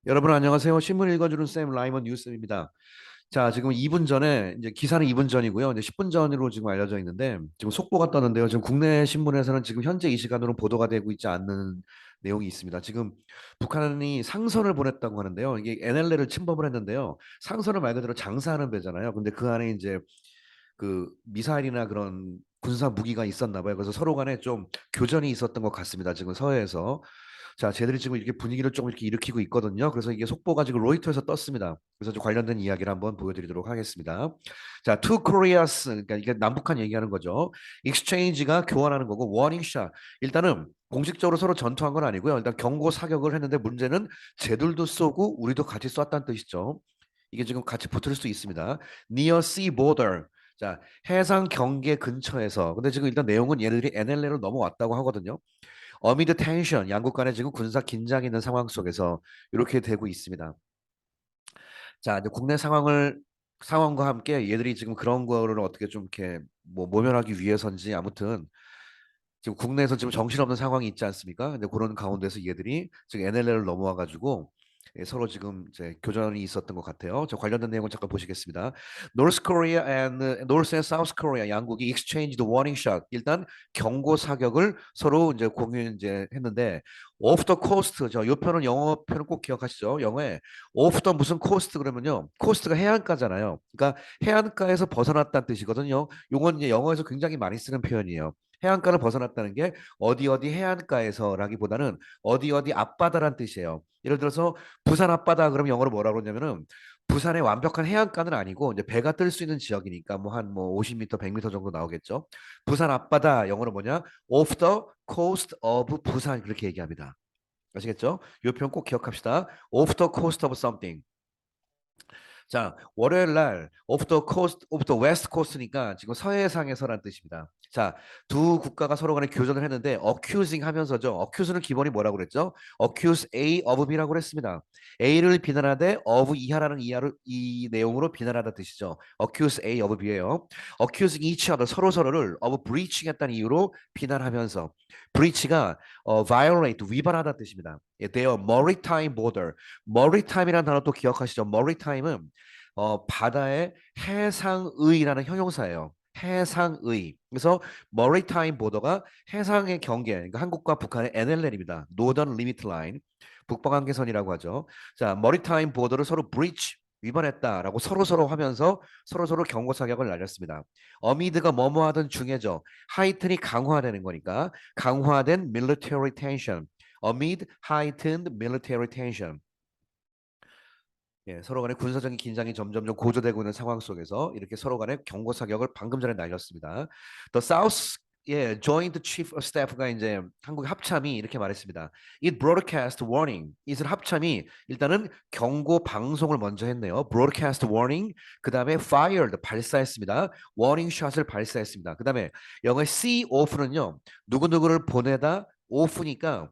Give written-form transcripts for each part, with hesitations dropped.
여러분 안녕하세요. 신문 읽어주는 쌤 라이먼 뉴스입니다. 자, 지금 2분 전에 이제 기사는 2분 전이고요. 이제 10분 전으로 지금 알려져 있는데 지금 속보가 떴는데요. 지금 국내 신문에서는 지금 현재 이 시간으로 보도가 되고 있지 않는 내용이 있습니다. 지금 북한이 상선을 보냈다고 하는데요. 이게 NLL을 침범을 했는데요. 상선을 말 그대로 장사하는 배잖아요. 근데 그 안에 이제 그 미사일이나 그런 군사 무기가 있었나 봐요. 그래서 서로 간에 좀 교전이 있었던 것 같습니다. 지금 서해에서. 자, 쟤들이 지금 이렇게 분위기를 조금 이렇게 일으키고 있거든요. 그래서 이게 속보가 지금 로이터에서 떴습니다. 그래서 좀 관련된 이야기를 한번 보여드리도록 하겠습니다. 자, two Koreas, 그러니까 이게 남북한 얘기하는 거죠. exchange가 교환하는 거고, warning shot. 일단은 공식적으로 서로 전투한 건 아니고요. 일단 경고 사격을 했는데 문제는 쟤들도 쏘고 우리도 같이 쐈다는 뜻이죠. 이게 지금 같이 붙을 수 있습니다. near sea border. 자, 해상 경계 근처에서. 근데 지금 일단 내용은 얘네들이 NLL로 넘어왔다고 하거든요. 어미드 텐션, 양국 간에 지금 군사 긴장이 있는 상황 속에서 이렇게 되고 있습니다. 자, 이제 국내 상황과 함께 얘들이 지금 그런 거를 어떻게 좀 이렇게 뭐 모면하기 위해서인지 아무튼 지금 국내에서 지금 정신없는 상황이 있지 않습니까? 근데 그런 가운데서 얘들이 지금 NLL을 넘어와 가지고 서로 지금 이제 교전이 있었던 것 같아요. 저 관련된 내용을 잠깐 보시겠습니다. North Korea and North and South Korea 양국이 exchanged warning shot. 일단 경고 사격을 서로 이제 공유 이제 했는데 off the coast 저요 표는 영어 표는 꼭 기억하시죠? 영어에 off the 무슨 coast 그러면요. coast가 해안가잖아요. 그러니까 해안가에서 벗어났다는 뜻이거든요. 요건 이제 영어에서 굉장히 많이 쓰는 표현이에요. 해안가를 벗어났다는 게 어디 어디 해안가에서라기보다는 어디 어디 앞바다란 뜻이에요. 예를 들어서 부산 앞바다 그러면 영어로 뭐라고 그러냐면은 부산의 완벽한 해안가는 아니고 이제 배가 뜰 수 있는 지역이니까 뭐 한 뭐 50m, 100m 정도 나오겠죠. 부산 앞바다 영어로 뭐냐? Off the coast of 부산 그렇게 얘기합니다. 아시겠죠? 이 표현 꼭 기억합시다. Off the coast of something. 자, 월요일 날 off the coast, off the west coast니까 지금 서해상에서란 뜻입니다. 자, 두 국가가 서로 간에 교전을 했는데 accusing 하면서죠. accuse는 기본이 뭐라고 그랬죠? accuse A of B라고 그랬습니다. A를 비난하되 of 이하라는 이 내용으로 비난하다 뜻이죠. accuse A of B예요. accusing each other 서로 서로를 of breaching 했다는 이유로 비난하면서 breach가 violate 위반하다 뜻입니다. their maritime border. maritime이라는 단어 또 기억하시죠? maritime은 바다의 해상의라는 형용사예요. 해상의. 그래서 maritime border가 해상의 경계, 그러니까 한국과 북한의 NLL입니다. Northern Limit Line, 북방한계선이라고 하죠. 자, maritime border를 서로 breach 위반했다라고 서로 하면서 서로 경고 사격을 날렸습니다. 어미드가 뭐뭐 하던 중에죠. 하이튼이 강화되는 거니까 강화된 military tension. amid heightened military tension. 예, 서로 간의 군사적인 긴장이 점점점 고조되고 있는 상황 속에서 이렇게 서로 간의 경고 사격을 방금 전에 날렸습니다. The South 예, Joint Chief of Staff가 이제 한국 합참이 이렇게 말했습니다. It broadcast warning. 이슬 합참이 일단은 경고 방송을 먼저 했네요. broadcast warning. 그다음에 fired 발사했습니다. warning shot을 발사했습니다. 그다음에 영어의 see off는요. 누구누구를 보내다 off니까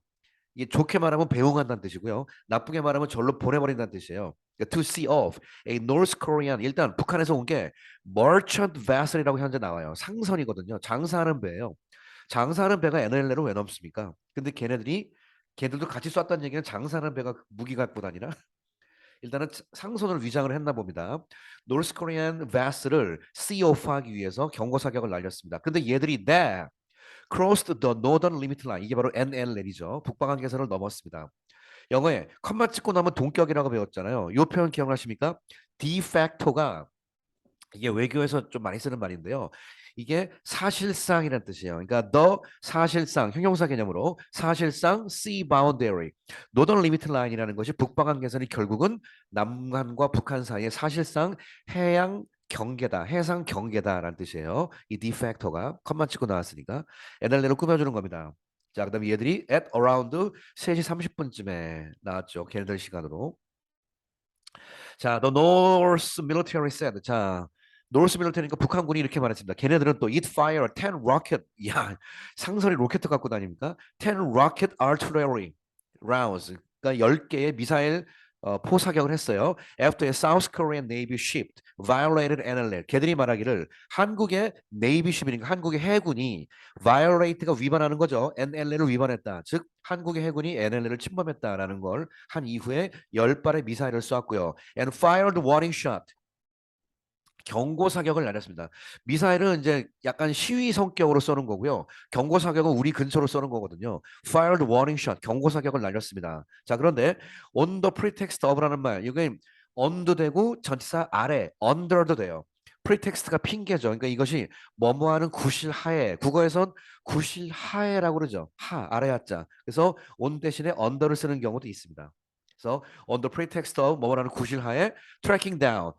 이게 좋게 말하면 배웅한다는 뜻이고요. 나쁘게 말하면 절로 보내버린다는 뜻이에요. 그러니까 to see off a North Korean 일단 북한에서 온 게 merchant vessel이라고 현재 나와요. 상선이거든요. 장사하는 배예요. 장사하는 배가 NLL로 왜 넘습니까? 근데 걔들도 같이 쐈다는 얘기는 장사하는 배가 무기 갖고 다니나? 일단은 상선을 위장을 했나 봅니다. 노스 코리안 베스를 CO하기 위해서 경고 사격을 날렸습니다. 근데 얘들이 crossed the northern limit line. 이게 바로 NLL이죠. 북방한 계선을 넘었습니다. 영어에 컴마 찍고 나면 동격이라고 배웠잖아요. 이 표현 기억나십니까? de facto가 이게 외교에서 좀 많이 쓰는 말인데요. 이게 사실상이라는 뜻이에요. 그러니까 the 사실상 형용사 개념으로 사실상 sea boundary, northern limit line이라는 것이 북방한 계선이 결국은 남한과 북한 사이의 사실상 해양 경계다, 해상 경계다라는 뜻이에요. 이 de facto가 컴마 찍고 나왔으니까 NLL로 꾸며주는 겁니다. 자, 그다음에 얘들이 at around 3시 30분쯤에 나왔죠. 걔네들 시간으로. 자, the North military said. 자, 노스 밀리터리니까 북한군이 이렇게 말했습니다. 걔네들은 또 it fire 10 rocket. 야, 상선이 로켓 갖고 다닙니까? 10 rocket artillery rounds. 그러니까 10개의 미사일 포사격을 했어요. After a South Korean Navy ship violated NLL. 걔들이 말하기를 한국의 Navy ship이니까 한국의 해군이 violate가 위반하는 거죠. NLL을 위반했다. 즉 한국의 해군이 NLL을 침범했다라는 걸 한 이후에 10발의 미사일을 쏘았고요. And fired warning shot. 경고 사격을 날렸습니다. 미사일은 이제 약간 시위 성격으로 쏘는 거고요. 경고 사격은 우리 근처로 쏘는 거거든요. Fired warning shot, 경고 사격을 날렸습니다. 자, 그런데 on the pretext of라는 말, 이게 on도 되고 전치사 아래, under도 돼요. pretext가 핑계죠. 그러니까 이것이 뭐뭐하는 구실하에, 국어에선 구실하에라고 그러죠. 아래 하자. 그래서 on 대신에 under를 쓰는 경우도 있습니다. 그래서 on the pretext of 뭐뭐라는 구실하에 tracking down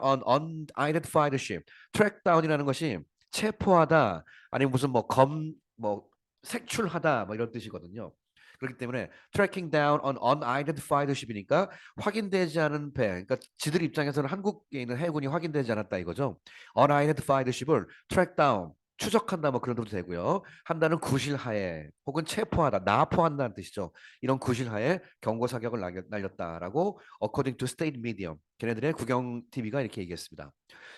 on unidentified ship. track down이라는 것이 체포하다 아니면 무슨 뭐 색출하다 뭐 이런 뜻이거든요. 그렇기 때문에 tracking down on unidentified ship이니까 확인되지 않은 배. 그러니까 지들 입장에서는 한국에 있는 해군이 확인되지 않았다 이거죠. unidentified ship을 track down 추적한다 뭐 그런 뜻도 되고요. 한다는 구실하에 혹은 체포하다, 납포한다는 뜻이죠. 이런 구실하에 경고 사격을 날렸다라고 according to state media. 걔네들의 국영 TV가 이렇게 얘기했습니다.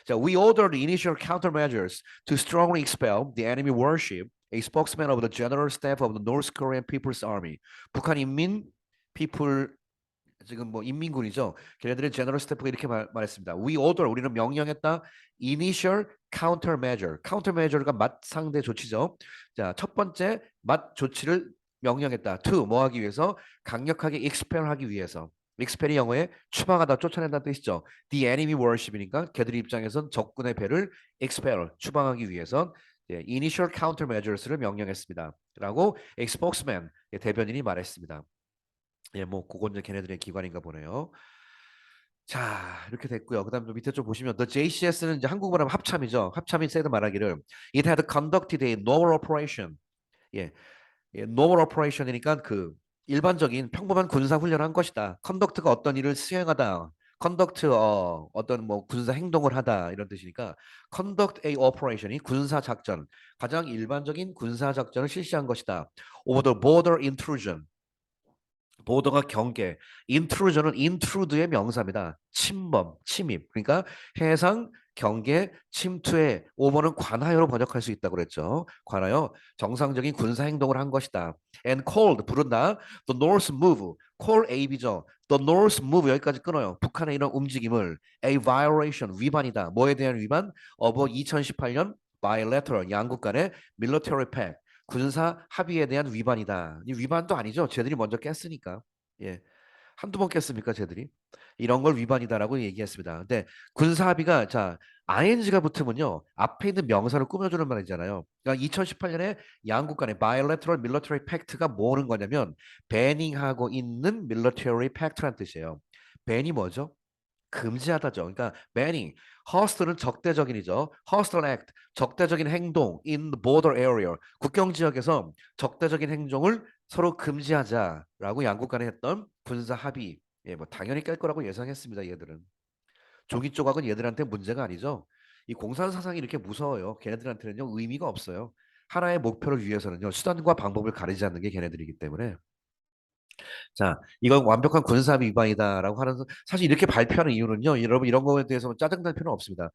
자, we ordered initial countermeasures to strongly expel the enemy warship. A spokesman of the General Staff of the North Korean People's Army. 북한 인민 people 지금 뭐 인민군이죠. 걔네들의 제너럴 스태프가 이렇게 말했습니다. We order 우리는 명령했다. Initial countermeasure. countermeasure가 맞상대 조치죠. 자, 첫 번째 맞 조치를 명령했다. To 뭐 하기 위해서 강력하게 expel하기 위해서. expel이 영어에 추방하다, 쫓아낸다는 뜻이죠. The enemy warship이니까 걔들 입장에선 적군의 배를 expel, 추방하기 위해선 initial countermeasures를 명령했습니다. 라고 a spokesman, 대변인이 말했습니다. 예, 뭐 그건 이제 걔네들의 기관인가 보네요. 자, 이렇게 됐고요. 그다음 밑에 좀 보시면 the JCS는 이제 한국말 하면 합참이죠. 합참이 세드 말하기를 it had conducted a normal operation. 예, normal operation이니까 그 일반적인 평범한 군사 훈련을 한 것이다. conduct가 어떤 일을 수행하다. conduct 어떤 뭐 군사 행동을 하다 이런 뜻이니까 conduct a operation이 군사 작전, 가장 일반적인 군사 작전을 실시한 것이다. over the border intrusion. 보더가 경계, intrusion은 intrude의 명사입니다. 침범, 침입. 그러니까 해상, 경계, 침투에 오버는 관하여로 번역할 수 있다고 그랬죠. 관하여 정상적인 군사 행동을 한 것이다. And called 부른다. The North move. call A죠. The North move 여기까지 끊어요. 북한의 이런 움직임을 a violation 위반이다. 뭐에 대한 위반? of 2018년 bilateral 양국 간의 military pact. 군사 합의에 대한 위반이다. 이 위반도 아니죠. 쟤들이 먼저 깼으니까. 예. 한두 번 깼습니까, 쟤들이? 이런 걸 위반이다라고 얘기했습니다. 근데 군사 합의가 자, ing가 붙으면요. 앞에 있는 명사를 꾸며주는 말이잖아요. 그러니까 2018년에 양국 간의 bilateral military pact가 뭐는 거냐면 배닝하고 있는 military pact라는 뜻이에요. 밴이 뭐죠? 금지하다죠. 그러니까 banning, host는 적대적인이죠. hostile act, 적대적인 행동 in the border area, 국경 지역에서 적대적인 행동을 서로 금지하자라고 양국 간에 했던 군사 합의. 예, 뭐 당연히 깰 거라고 예상했습니다. 얘들은. 조기 조각은 얘들한테 문제가 아니죠. 이 공산 사상이 이렇게 무서워요. 걔네들한테는요 의미가 없어요. 하나의 목표를 위해서는요 수단과 방법을 가리지 않는 게 걔네들이기 때문에. 자, 이건 완벽한 군사 위반이다라고 하는 사실 이렇게 발표하는 이유는요. 여러분 이런 거에 대해서 짜증날 필요는 없습니다.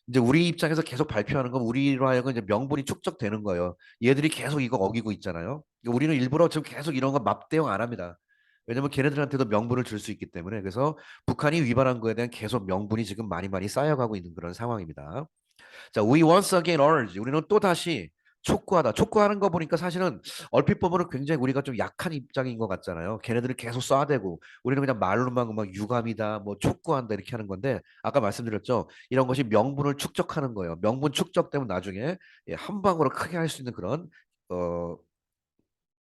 이제 우리 입장에서 계속 발표하는 건 우리로 하여금 이제 명분이 축적되는 거예요. 얘들이 계속 이거 어기고 있잖아요. 그러니까 우리는 일부러 지금 계속 이런 거 맞대응 안 합니다. 왜냐면 걔네들한테도 명분을 줄 수 있기 때문에 그래서 북한이 위반한 거에 대한 계속 명분이 지금 많이 쌓여가고 있는 그런 상황입니다. 자, we once again urge. 우리는 또 다시 촉구하다. 촉구하는 거 보니까 사실은 얼핏 보면은 굉장히 우리가 좀 약한 입장인 것 같잖아요. 걔네들을 계속 쏴대고 우리는 그냥 말로만 막 유감이다, 뭐 촉구한다 이렇게 하는 건데 아까 말씀드렸죠. 이런 것이 명분을 축적하는 거예요. 명분 축적되면 나중에 한 방으로 크게 할 수 있는 그런 어,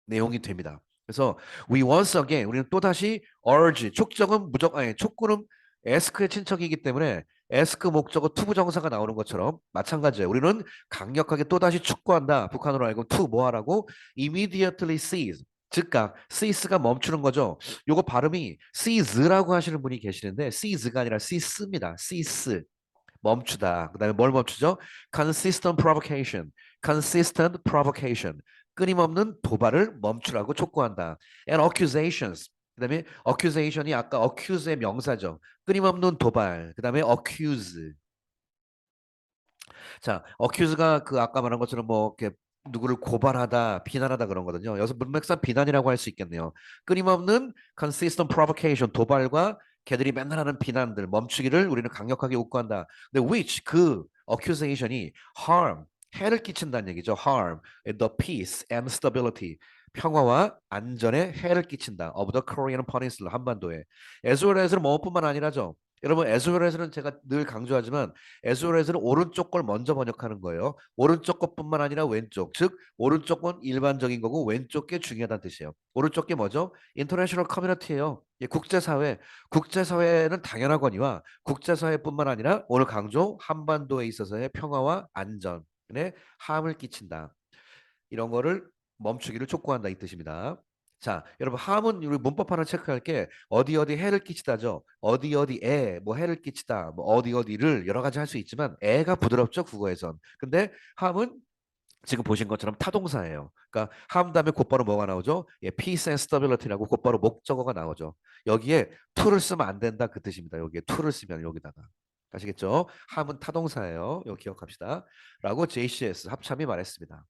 내용이 됩니다. 그래서 we once again 우리는 또 다시 urge 촉정은 무조건 아니 촉구는 ask의 친척이기 때문에 ask 목적어 to 부정사가 나오는 것처럼 마찬가지예요. 우리는 강력하게 또 다시 촉구한다. 북한으로 알고 to 뭐 하라고 immediately cease 즉각 cease가 멈추는 거죠. 요거 발음이 cease라고 하시는 분이 계시는데 cease가 아니라 cease입니다. cease 멈추다. 그다음에 뭘 멈추죠? consistent provocation. consistent provocation. 끊임없는 도발을 멈추라고 촉구한다. and accusations. 그다음에 accusation이 아까 accuse의 명사죠. 끊임없는 도발. 그다음에 accuse. 자, accuse가 그 아까 말한 것처럼 뭐 이렇게 누구를 고발하다, 비난하다 그런 거거든요. 여기서 문맥상 비난이라고 할 수 있겠네요. 끊임없는 consistent provocation, 도발과 걔들이 맨날 하는 비난들, 멈추기를 우리는 강력하게 촉구한다. 근데 which 그 accusation이 harm, 해를 끼친다는 얘기죠. harm, the peace and stability, 평화와 안전에 해를 끼친다. of the Korean Peninsula, 한반도에. as well as는 뭐뿐만 아니라죠. 여러분, as well as는 제가 늘 강조하지만 에스오에서는 오른쪽 걸 먼저 번역하는 거예요. 오른쪽 것뿐만 아니라 왼쪽. 즉 오른쪽 건 일반적인 거고 왼쪽 게 중요하다는 뜻이에요. 오른쪽 게 뭐죠? 인터내셔널 커뮤니티예요. 예, 국제사회. 국제사회는 당연하거니와 국제사회뿐만 아니라 오늘 강조 한반도에 있어서의 평화와 안전에 함을 끼친다. 이런 거를 멈추기를 촉구한다 이 뜻입니다. 자, 여러분 함은 우리 문법 하나 체크할 게 어디 어디 해를 끼치다죠. 어디 어디에 뭐 해를 끼치다, 뭐 어디 어디를 여러 가지 할 수 있지만 애가 부드럽죠 국어에선. 근데 함은 지금 보신 것처럼 타동사예요. 그러니까 함 다음에 곧바로 뭐가 나오죠? 예, peace and stability라고 곧바로 목적어가 나오죠. 여기에 to를 쓰면 안 된다 그 뜻입니다. 여기에 to를 쓰면 여기다가. 아시겠죠? 함은 타동사예요. 이거 기억합시다. 라고 JCS 합참이 말했습니다.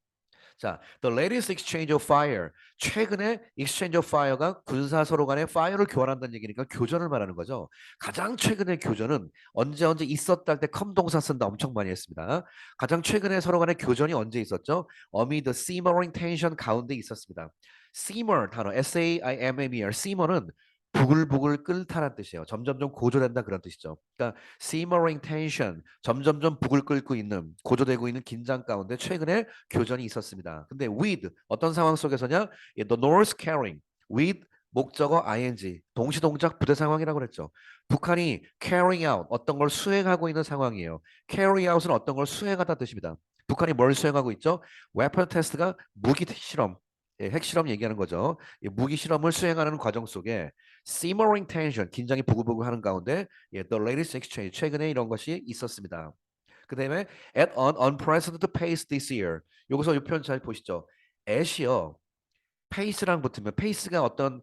자, the latest exchange of fire. 최근에 exchange of fire가 군사 서로 간에 fire를 교환한다는 얘기니까 교전을 말하는 거죠. 가장 최근의 교전은 언제 있었다 할 때 come 동사 쓴다 엄청 많이 했습니다. 가장 최근에 서로 간의 교전이 언제 있었죠? amid the simmering tension 가운데 있었습니다. simmer 단어 S-A-I-M-M-E-R simmer는 부글부글 끓다란 뜻이에요. 점점점 고조된다 그런 뜻이죠. 그러니까 simmering tension 점점점 북을 끓고 있는 고조되고 있는 긴장 가운데 최근에 교전이 있었습니다. 근데 with 어떤 상황 속에서냐? 예, the North carrying with 목적어 ing 동시동작 부대 상황이라고 그랬죠. 북한이 carrying out 어떤 걸 수행하고 있는 상황이에요. carry out은 어떤 걸 수행하다 뜻입니다. 북한이 뭘 수행하고 있죠? weapon test가 무기 실험, 예, 핵실험 얘기하는 거죠. 예, 무기 실험을 수행하는 과정 속에 simmering tension 긴장이 부글부글하는 가운데 예, the latest exchange 최근에 이런 것이 있었습니다. 그 다음에 at an unprecedented pace this year. 여기서 이 표현 잘 보시죠. at이요. pace랑 붙으면 pace가 어떤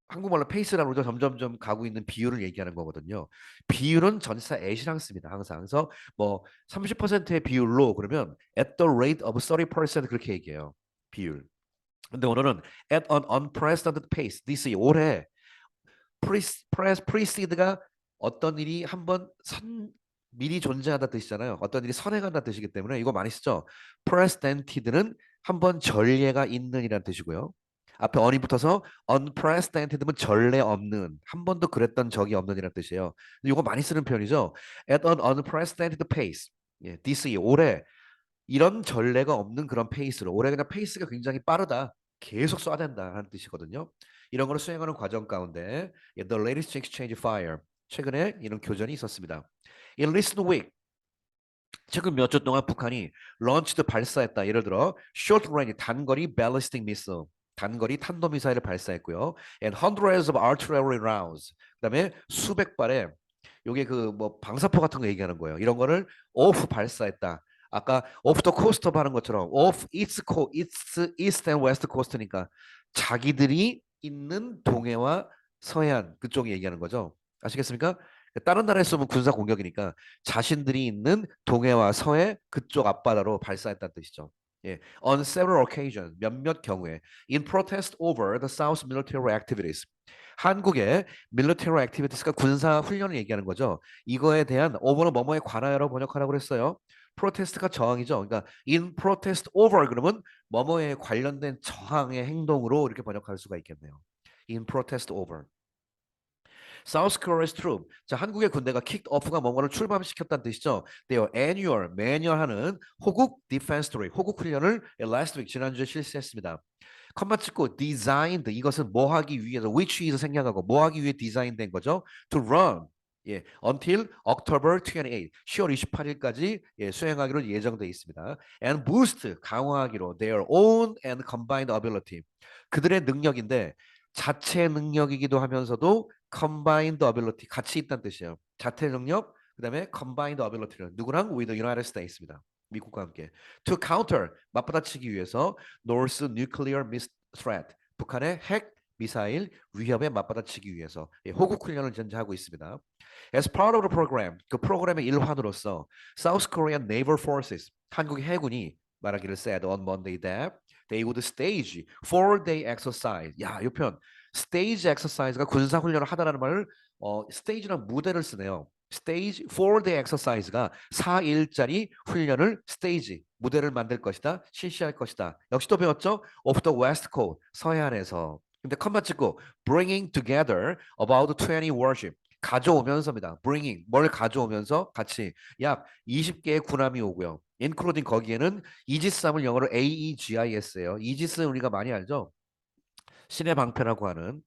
한국말로 pace라고 그러죠. 점점점 가고 있는 비율을 얘기하는 거거든요. 비율은 전치사 at이랑 씁니다. 항상. 그래서 뭐 30%의 비율로 그러면 at the rate of 30% 그렇게 얘기해요. 비율. 근데 오늘은 at an unprecedented pace this year. 올해 프리시드가 어떤 일이 한번 미리 존재한다 뜻이잖아요. 어떤 일이 선행한다 뜻이기 때문에 이거 많이 쓰죠. precedented는 한번 전례가 있는이란 뜻이고요. 앞에 on이 붙어서 unprecedented면 전례 없는, 한 번도 그랬던 적이 없는이란 뜻이에요. 이거 많이 쓰는 표현이죠. at an unprecedented pace. 예, this year, 올해 이런 전례가 없는 그런 페이스로 올해 그냥 페이스가 굉장히 빠르다. 계속 쏴댄다 하는 뜻이거든요. 이런 걸 수행하는 과정 가운데 The latest exchange fire 최근에 이런 교전이 있었습니다. In recent week 최근 몇 주 동안 북한이 런치드 발사했다. 예를 들어 short range 단거리 ballistic missile 단거리 탄도미사일을 발사했고요. And hundreds of artillery rounds 그다음에 수백 발의 요게 그 뭐 방사포 같은 거 얘기하는 거예요. 이런 거를 off 발사했다. 아까 off the coast 하는 것처럼 off east and west coast니까 자기들이 있는 동해와 서해안 그쪽 얘기하는 거죠. 아시겠습니까? 다른 나라에 쏘면 군사 공격이니까 자신들이 있는 동해와 서해 그쪽 앞바다로 발사했다는 뜻이죠. 예, on several occasions 몇몇 경우에 in protest over the South military activities 한국의 military activities가 군사 훈련을 얘기하는 거죠. 이거에 대한 over는 뭐뭐에 관하여로 번역하라고 그랬어요. 프로테스트가 저항이죠. 그러니까 in protest over 그러면 뭐뭐에 관련된 저항의 행동으로 이렇게 번역할 수가 있겠네요. in protest over. South Korea's troop. 자, 한국의 군대가 kicked off가 뭐뭐를 출범시켰다는 뜻이죠. Their annual, 매년 하는 호국 defense drill, 호국 훈련을 last week, 지난주에 실시했습니다. 컴마 찍고 designed, 이것은 뭐 하기 위해서, which is 생략하고 뭐 하기 위해 디자인된 거죠. To run. 예, until October 28, 10월 28일까지 예, 수행하기로 예정되어 있습니다. And boost, 강화하기로 their own and combined ability. 그들의 능력인데 자체 능력이기도 하면서도 combined ability 같이 있다는 뜻이에요. 자체 능력 그다음에 combined ability는 누구랑 with the United States입니다. 미국과 함께 to counter 맞받아치기 위해서 North nuclear threat 북한의 핵 미사일 위협에 맞받아치기 위해서 호국 훈련을 현재 하고 있습니다. As part of the program, 그 프로그램의 일환으로서 South Korean Naval Forces, 한국 해군이 말하기를 said on Monday that they would stage 4-day exercise. 야, 이 편 stage exercise가 군사 훈련을 하다라는 말을 stage란 무대를 쓰네요. stage 4-day exercise가 4일짜리 훈련을 stage 무대를 만들 것이다, 실시할 것이다. 역시 또 배웠죠? Of the West Coast 서해안에서. 근데 컴마 찍고 bringing together about 20 warship 가져오면서입니다. bringing 뭘 가져오면서 같이 약 20개의 군함이 오고요. including 거기에는 이지스함을 영어로 AEGIS예요. 이지스 우리가 많이 알죠? 신의 방패라고 하는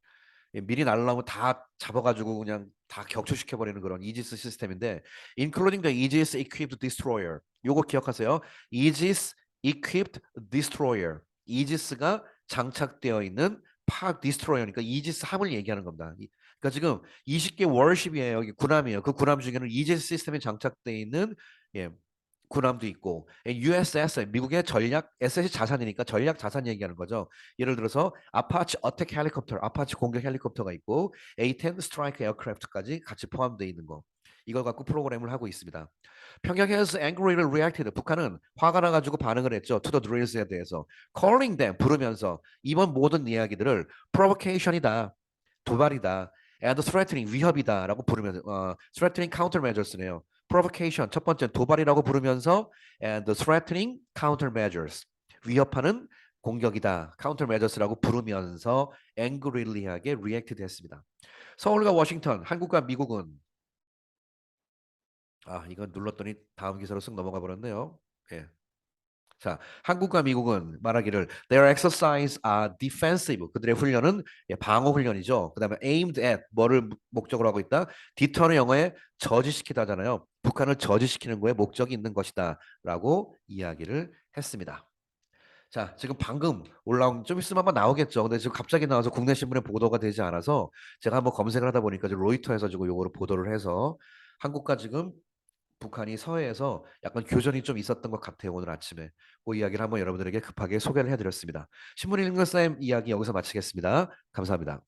미리 날아오면 다 잡아가지고 그냥 다 격추시켜버리는 그런 이지스 시스템인데 including the Aegis equipped destroyer 요거 기억하세요. Aegis equipped destroyer 이지스가 장착되어 있는 파 디스트로이어니까 이지스 함을 얘기하는 겁니다. 그러니까 지금 20개 월십이에요. 군함이에요. 그 군함 중에는 이지스 시스템이 장착되어 있는 예, 군함도 있고 USS 미국의 전략 에셋이 자산이니까 전략 자산 얘기하는 거죠. 예를 들어서 아파치 어택 헬리콥터, 아파치 공격 헬리콥터가 있고 A-10 스트라이크 에어크래프트까지 같이 포함되어 있는 거. 이걸 갖고 프로그램을 하고 있습니다. 평양에서 angrily reacted. 북한은 화가 나가지고 반응을 했죠. To the drills에 대해서. calling them 부르면서 이번 모든 이야기들을 provocation이다. 도발이다. and threatening 위협이다라고 부르면서 threatening countermeasures네요. provocation 첫 번째 도발이라고 부르면서 and threatening countermeasures 위협하는 공격이다. countermeasures라고 부르면서 angryly하게 reacted 했습니다. 서울과 워싱턴, 한국과 미국은 이건 눌렀더니 다음 기사로 쓱 넘어가 버렸네요. 예. 자, 한국과 미국은 말하기를 their exercise are defensive. 그들의 훈련은 방어 훈련이죠. 그다음에 aimed at 뭐를 목적으로 하고 있다? deter는 영어에 저지시키다잖아요. 북한을 저지시키는 거에 목적이 있는 것이다라고 이야기를 했습니다. 자, 지금 방금 올라온 좀 있으면 한번 나오겠죠. 근데 지금 갑자기 나와서 국내 신문에 보도가 되지 않아서 제가 한번 검색을 하다 보니까 지금 로이터에서 지금 요거를 보도를 해서 한국과 지금 북한이 서해에서 약간 교전이 좀 있었던 것 같아요. 오늘 아침에. 그 이야기를 한번 여러분들에게 급하게 소개를 해드렸습니다. 신문 읽는 쌤 이야기 여기서 마치겠습니다. 감사합니다.